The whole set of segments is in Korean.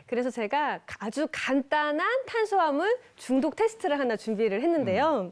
그래서 제가 아주 간단한 탄수화물 중독 테스트를 하나 준비를 했는데요.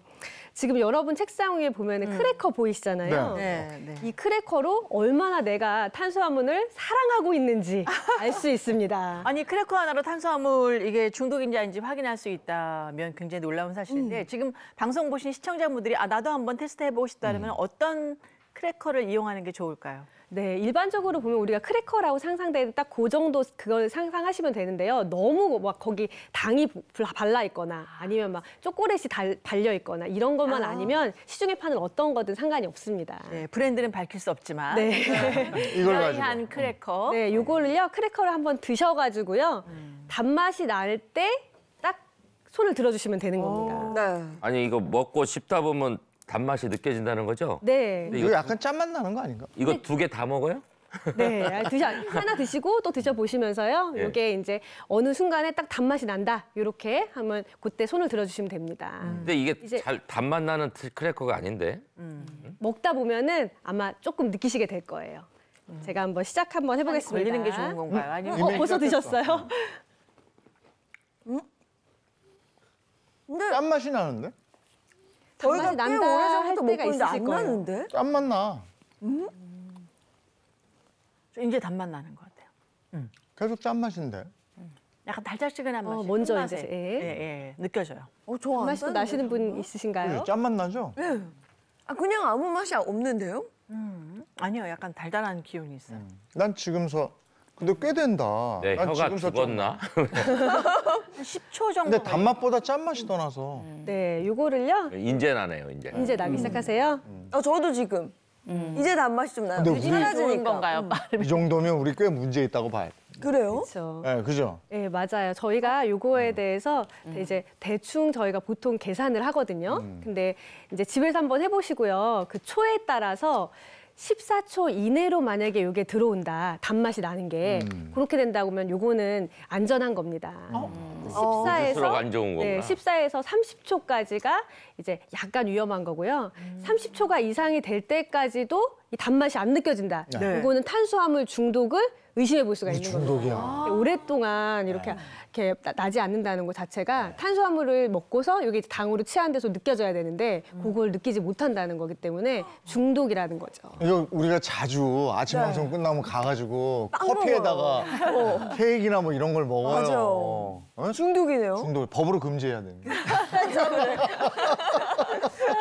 지금 여러분 책상 위에 보면은 크래커 보이시잖아요. 네. 이 크래커로 얼마나 내가 탄수화물을 사랑하고 있는지 알 수 있습니다. 아니 크래커 하나로 탄수화물 이게 중독인지 아닌지 확인할 수 있다면 굉장히 놀라운 사실인데 지금 방송 보신 시청자분들이 나도 한번 테스트 해보고 싶다 그러면 어떤 크래커를 이용하는 게 좋을까요? 네, 일반적으로 보면 우리가 크래커라고 상상되는 딱 그 정도 그걸 상상하시면 되는데요. 너무 막 거기 당이 발라 있거나 아니면 막 초콜릿이 달려 있거나 이런 것만 아니면 시중에 파는 어떤 거든 상관이 없습니다. 네, 브랜드는 밝힐 수 없지만 네. 이걸 가지고. 드라이한 크래커. 네, 요거를요 크래커를 한번 드셔가지고요 단맛이 날 때 딱 손을 들어주시면 되는 겁니다. 네. 아니 이거 먹고 씹다 보면 단맛이 느껴진다는 거죠? 네, 근데 이거 약간 짠맛 나는 거 아닌가? 이거 두 개 다 먹어요? 네, 하나 드시고 또 드셔보시면서요. 예. 이게 이제 어느 순간에 딱 단맛이 난다. 이렇게 하면 그때 손을 들어주시면 됩니다. 근데 이게 이제- 잘 단맛 나는 크래커가 아닌데. 먹다 보면은 아마 조금 느끼시게 될 거예요. 제가 한번 시작 한번 해보겠습니다. 걸리는 게 좋은 건가요? 아니면 이미 벌써 시작했어. 드셨어요? 근데 짠맛이 나는데? 저희가 단맛이 꽤 난다 할 오래전부터 먹고 때가 있는데 있으실 안 거예요. 나는데? 짠맛 나. 이제 단맛 나는 것 같아요. 계속 짠맛인데. 약간 달짝지근한 맛이 먼저 끝맛에, 이제, 예, 느껴져요. 저안 단맛이 또 나시는 분 있으신가요? 짠맛 나죠? 그냥 아무 맛이 없는데요? 아니요, 약간 달달한 기운이 있어요. 난 지금서 근데 꽤 된다. 내 난 혀가 지금서 죽었나? 한 10초 정도. 근데 단맛보다 짠맛이 더 나서. 네, 요거를요. 인제 나네요, 인제. 이제 나기 시작하세요. 저도 지금. 이제 단맛이 좀 나요. 근데 우리- 좋은 사라지니까. 건가요? 이 정도면 우리 꽤 문제 있다고 봐요. 그래요? 그렇죠. 네, 그죠? 네, 맞아요. 저희가 요거에 대해서 이제 대충 저희가 보통 계산을 하거든요. 근데 이제 집에서 한번 해보시고요. 그 초에 따라서 14초 이내로 만약에 요게 들어온다, 단맛이 나는 게 그렇게 된다고 하면 요거는 안전한 겁니다. 스스로가 14에서 안 좋은 네, 거구나. 14에서 30초까지가 이제 약간 위험한 거고요. 30초가 이상이 될 때까지도 이 단맛이 안 느껴진다. 네. 이거는 탄수화물 중독을 의심해 볼 수가 있는 거예요. 중독이야. 오랫동안 이렇게 나지 않는다는 것 자체가 탄수화물을 먹고서 여기 당으로 취한 데서 느껴져야 되는데 그걸 느끼지 못한다는 거기 때문에 중독이라는 거죠. 이거 우리가 자주 아침 방송 끝나면 가가지고 빵 커피에다가 케이크나 뭐 이런 걸 먹어요. 맞아요. 어? 중독이네요. 중독 법으로 금지해야 되는.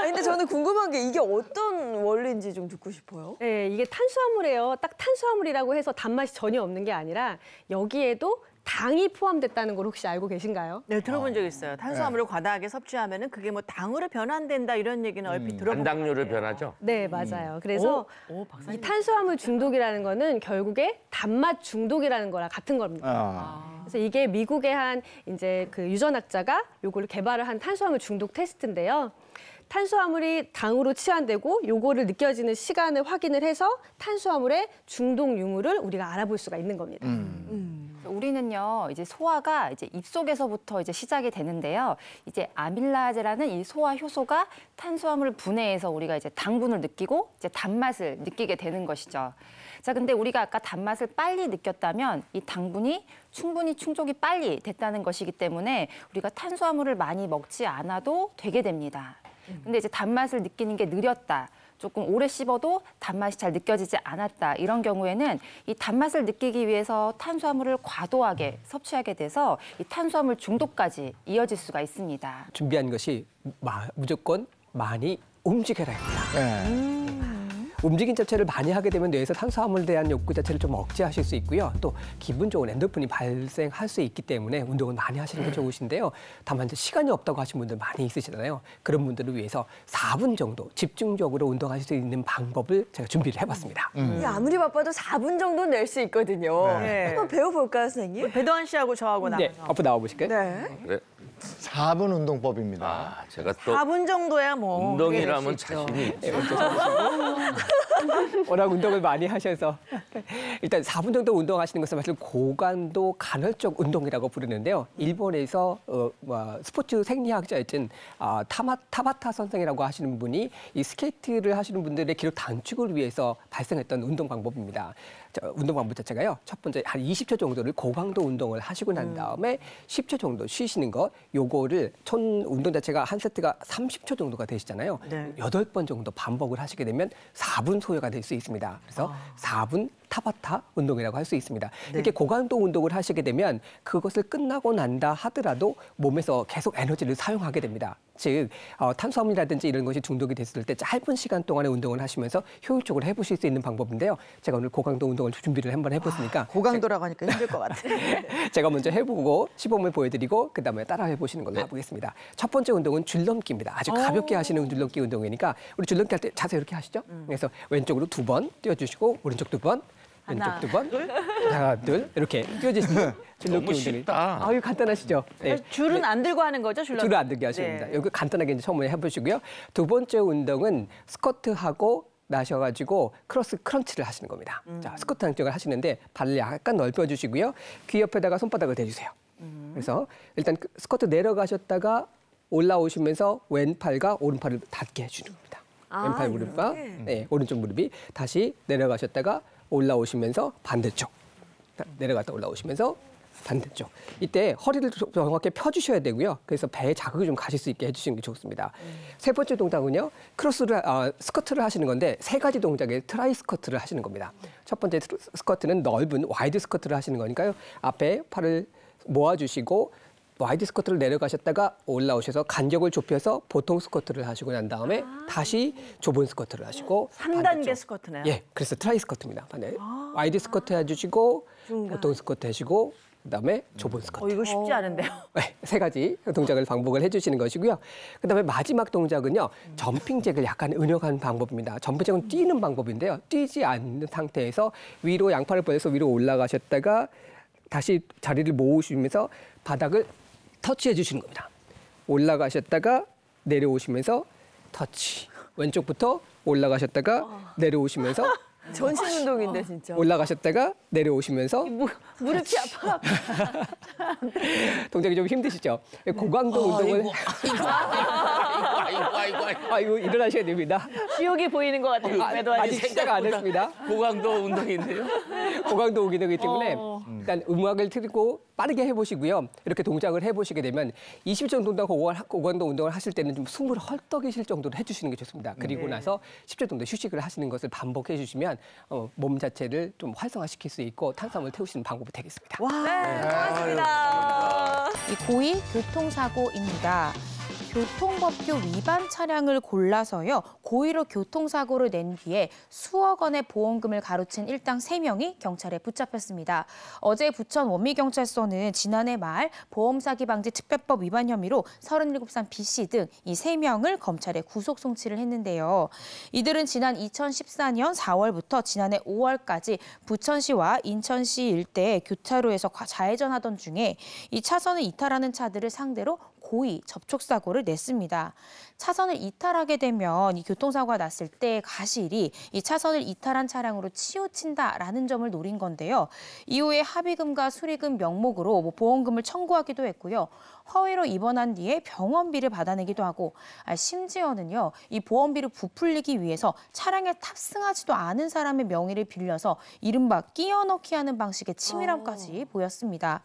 근데 저는 궁금한 게 이게 어떤 원리인지 좀 듣고 싶어요. 네, 이게 탄수화물이에요. 딱 탄수화물이라고 해서 단맛이 전혀 없는 게 아니라 여기에도 당이 포함됐다는 걸 혹시 알고 계신가요? 네, 들어본 적 있어요. 탄수화물을 과다하게 섭취하면은 그게 뭐 당으로 변환된다 이런 얘기는 얼핏 들어본 것 단당류를 같아요. 변하죠? 네, 맞아요. 그래서 오, 이 박사님. 탄수화물 중독이라는 거는 결국에 단맛 중독이라는 거랑 같은 겁니다. 그래서 이게 미국의 한 이제 그 유전학자가 요거를 개발을 한 탄수화물 중독 테스트인데요. 탄수화물이 당으로 치환되고 요거를 느껴지는 시간을 확인을 해서 탄수화물의 중독 유무를 우리가 알아볼 수가 있는 겁니다. 우리는요, 이제 소화가 이제 입속에서부터 이제 시작이 되는데요. 이제 아밀라제라는 이 소화 효소가 탄수화물을 분해해서 우리가 이제 당분을 느끼고 이제 단맛을 느끼게 되는 것이죠. 자, 근데 우리가 아까 단맛을 빨리 느꼈다면 이 당분이 충분히 충족이 빨리 됐다는 것이기 때문에 우리가 탄수화물을 많이 먹지 않아도 되게 됩니다. 근데 이제 단맛을 느끼는 게 느렸다. 조금 오래 씹어도 단맛이 잘 느껴지지 않았다. 이런 경우에는 이 단맛을 느끼기 위해서 탄수화물을 과도하게 섭취하게 돼서 이 탄수화물 중독까지 이어질 수가 있습니다. 준비한 것이 무조건 많이 움직여라입니다. 네. 움직임 자체를 많이 하게 되면 뇌에서 탄수화물에 대한 욕구 자체를 좀 억제하실 수 있고요. 또 기분 좋은 엔도르핀이 발생할 수 있기 때문에 운동을 많이 하시는 게 좋으신데요. 다만 이제 시간이 없다고 하신 분들 많이 있으시잖아요. 그런 분들을 위해서 4분 정도 집중적으로 운동하실 수 있는 방법을 제가 준비를 해봤습니다. 이게 아무리 바빠도 4분 정도는 낼 수 있거든요. 네. 한번 배워볼까요, 선생님? 배도환 씨하고 저하고 네, 나와서 앞으로 나와보실까요? 네. 그래. 4분 운동법입니다. 아, 제가 또 4분 정도야 뭐. 운동이라면 그게 될수 있죠. 자신이 있죠. 워낙 운동을 많이 하셔서 일단 4분 정도 운동하시는 것은 사실 고강도 간헐적 운동이라고 부르는데요. 일본에서 스포츠 생리학자였던 타바타 선생이라고 하시는 분이 이 스케이트를 하시는 분들의 기록 단축을 위해서 발생했던 운동 방법입니다. 운동 방법 자체가요. 첫 번째 한 20초 정도를 고강도 운동을 하시고 난 다음에 10초 정도 쉬시는 거. 요거를 총 운동 자체가 한 세트가 30초 정도가 되시잖아요. 네. 8번 정도 반복을 하시게 되면 4분 소요가 될 수 있습니다. 그래서 4분 타바타 운동이라고 할 수 있습니다. 이렇게 고강도 운동을 하시게 되면 그것을 끝나고 난다 하더라도 몸에서 계속 에너지를 사용하게 됩니다. 즉 탄수화물이라든지 이런 것이 중독이 됐을 때 짧은 시간 동안의 운동을 하시면서 효율적으로 해보실 수 있는 방법인데요. 제가 오늘 고강도 운동을 준비를 한번 해봤으니까 고강도라고 하니까 힘들 것 같아요. 제가 먼저 해보고 시범을 보여드리고 그다음에 따라 해보시는 걸로 해보겠습니다. 첫 번째 운동은 줄넘기입니다. 아주 가볍게 하시는 줄넘기 운동이니까 우리 줄넘기 할 때 자세 이렇게 하시죠. 그래서 왼쪽으로 2번 뛰어주시고 오른쪽 2번 왼쪽 하나, 2번 하나 둘 이렇게 뛰어주시면 줄넘기 너무 운동이 쉽다. 아유 간단하시죠. 네. 줄은 안 들고 하는 거죠, 줄넘기? 줄을 안 들게 하시면 됩니다. 여기 간단하게 이제 처음에 해보시고요. 두 번째 운동은 스쿼트하고 나셔가지고 크로스 크런치를 하시는 겁니다. 자, 스쿼트 한쪽을 하시는데 발을 약간 넓혀주시고요. 귀 옆에다가 손바닥을 대주세요. 그래서 일단 스쿼트 내려가셨다가 올라오시면서 왼팔과 오른팔을 닿게 해주는 겁니다. 왼팔 무릎과 네, 오른쪽 무릎이 다시 내려가셨다가 올라오시면서 반대쪽. 내려갔다 올라오시면서 반대쪽. 이때 허리를 정확히 펴주셔야 되고요. 그래서 배에 자극이 좀 가실 수 있게 해주시는 게 좋습니다. 세 번째 동작은요. 스쿼트를 하시는 건데 3가지 동작에 트라이 스쿼트를 하시는 겁니다. 첫 번째 스쿼트는 넓은 와이드 스쿼트를 하시는 거니까요. 앞에 팔을 모아주시고 와이드 스쿼트를 내려가셨다가 올라오셔서 간격을 좁혀서 보통 스쿼트를 하시고 난 다음에 다시 좁은 스쿼트를 하시고 3단계 반대쪽. 스쿼트네요. 예, 그래서 트라이 스쿼트입니다. 와이드 스쿼트 해주시고 보통 스쿼트 해주시고 그다음에 좁은 스쿼트. 이거 쉽지 않은데요. 네, 3가지 동작을 반복을 해주시는 것이고요. 그다음에 마지막 동작은요. 점핑잭을 약간 응용한 방법입니다. 점핑잭은 뛰는 방법인데요. 뛰지 않는 상태에서 위로 양팔을 뻗어서 위로 올라가셨다가 다시 자리를 모으시면서 바닥을 터치해 주시는 겁니다. 올라가셨다가 내려오시면서 터치. 왼쪽부터 올라가셨다가 내려오시면서 전신 운동인데 진짜. 올라가셨다가 내려오시면서 무릎이 아파. 동작이 좀 힘드시죠? 고강도 운동을 이거 일어나셔야 됩니다. 지옥이 보이는 것 같아요. 아직 시작 안 했습니다. 고강도 운동인데요. 고강도 운동이기 때문에 일단 음악을 틀고 빠르게 해보시고요. 이렇게 동작을 해보시게 되면 20초 정도 고강도 운동을 하실 때는 좀 숨을 헐떡이실 정도로 해주시는 게 좋습니다. 그리고 나서 10초 정도 휴식을 하시는 것을 반복해 주시면 몸 자체를 좀 활성화시킬 수 있고 탄수화물을 태우시는 방법이 되겠습니다. 고맙습니다. 이 고의 교통사고입니다. 교통법규 위반 차량을 골라서요. 고의로 교통사고를 낸 뒤에 수억 원의 보험금을 가로챈 일당 3명이 경찰에 붙잡혔습니다. 어제 부천 원미경찰서는 지난해 말 보험사기 방지 특별법 위반 혐의로 37살 B씨 등 이 3명을 검찰에 구속 송치를 했는데요. 이들은 지난 2014년 4월부터 지난해 5월까지 부천시와 인천시 일대의 교차로에서 좌회전하던 중에 이 차선을 이탈하는 차들을 상대로 고의 접촉사고를 냈습니다. 차선을 이탈하게 되면 이 교통사고가 났을 때 가실이 이 차선을 이탈한 차량으로 치우친다라는 점을 노린 건데요. 이후에 합의금과 수리금 명목으로 보험금을 청구하기도 했고요. 허위로 입원한 뒤에 병원비를 받아내기도 하고 심지어는요. 이 보험비를 부풀리기 위해서 차량에 탑승하지도 않은 사람의 명의를 빌려서 이른바 끼워넣기 하는 방식의 치밀함까지 보였습니다.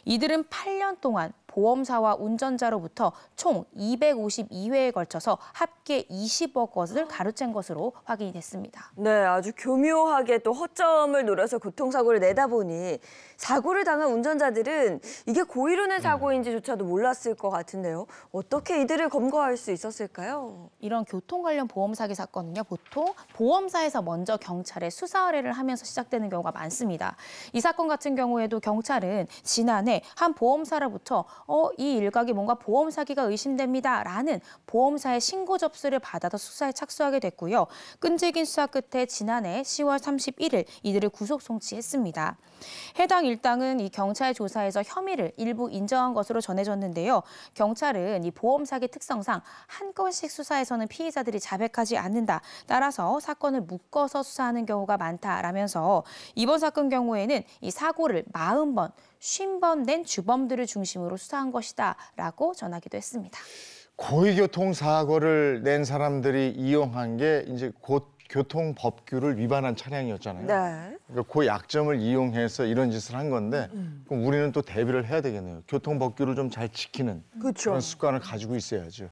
이들은 8년 동안 보험사와 운전자로부터 총 252회에 걸쳐서 합계 20억 원을 가로챈 것으로 확인이 됐습니다. 네, 아주 교묘하게 또 허점을 노려서 교통사고를 내다 보니 사고를 당한 운전자들은 이게 고의로 낸 사고인지조차도 몰랐을 것 같은데요. 어떻게 이들을 검거할 수 있었을까요? 이런 교통 관련 보험 사기 사건은요, 보통 보험사에서 먼저 경찰에 수사 의뢰를 하면서 시작되는 경우가 많습니다. 이 사건 같은 경우에도 경찰은 지난해 한 보험사로부터 이 일각이 뭔가 보험 사기가 의심됩니다라는 보험사의 신고 접수를 받아서 수사에 착수하게 됐고요. 끈질긴 수사 끝에 지난해 10월 31일 이들을 구속 송치했습니다. 해당 일당은 이 경찰 조사에서 혐의를 일부 인정한 것으로 전해졌는데요. 경찰은 이 보험 사기 특성상 한 건씩 수사에서는 피의자들이 자백하지 않는다. 따라서 사건을 묶어서 수사하는 경우가 많다라면서 이번 사건 경우에는 이 사고를 40번, 50번 낸 주범들을 중심으로 수사한 것이다라고 전하기도 했습니다. 고의교통사고를 낸 사람들이 이용한 게 이제 곧 교통법규를 위반한 차량이었잖아요. 네. 그러니까 그 약점을 이용해서 이런 짓을 한 건데 그럼 우리는 또 대비를 해야 되겠네요. 교통법규를 좀 잘 지키는 그렇죠. 그런 습관을 가지고 있어야죠.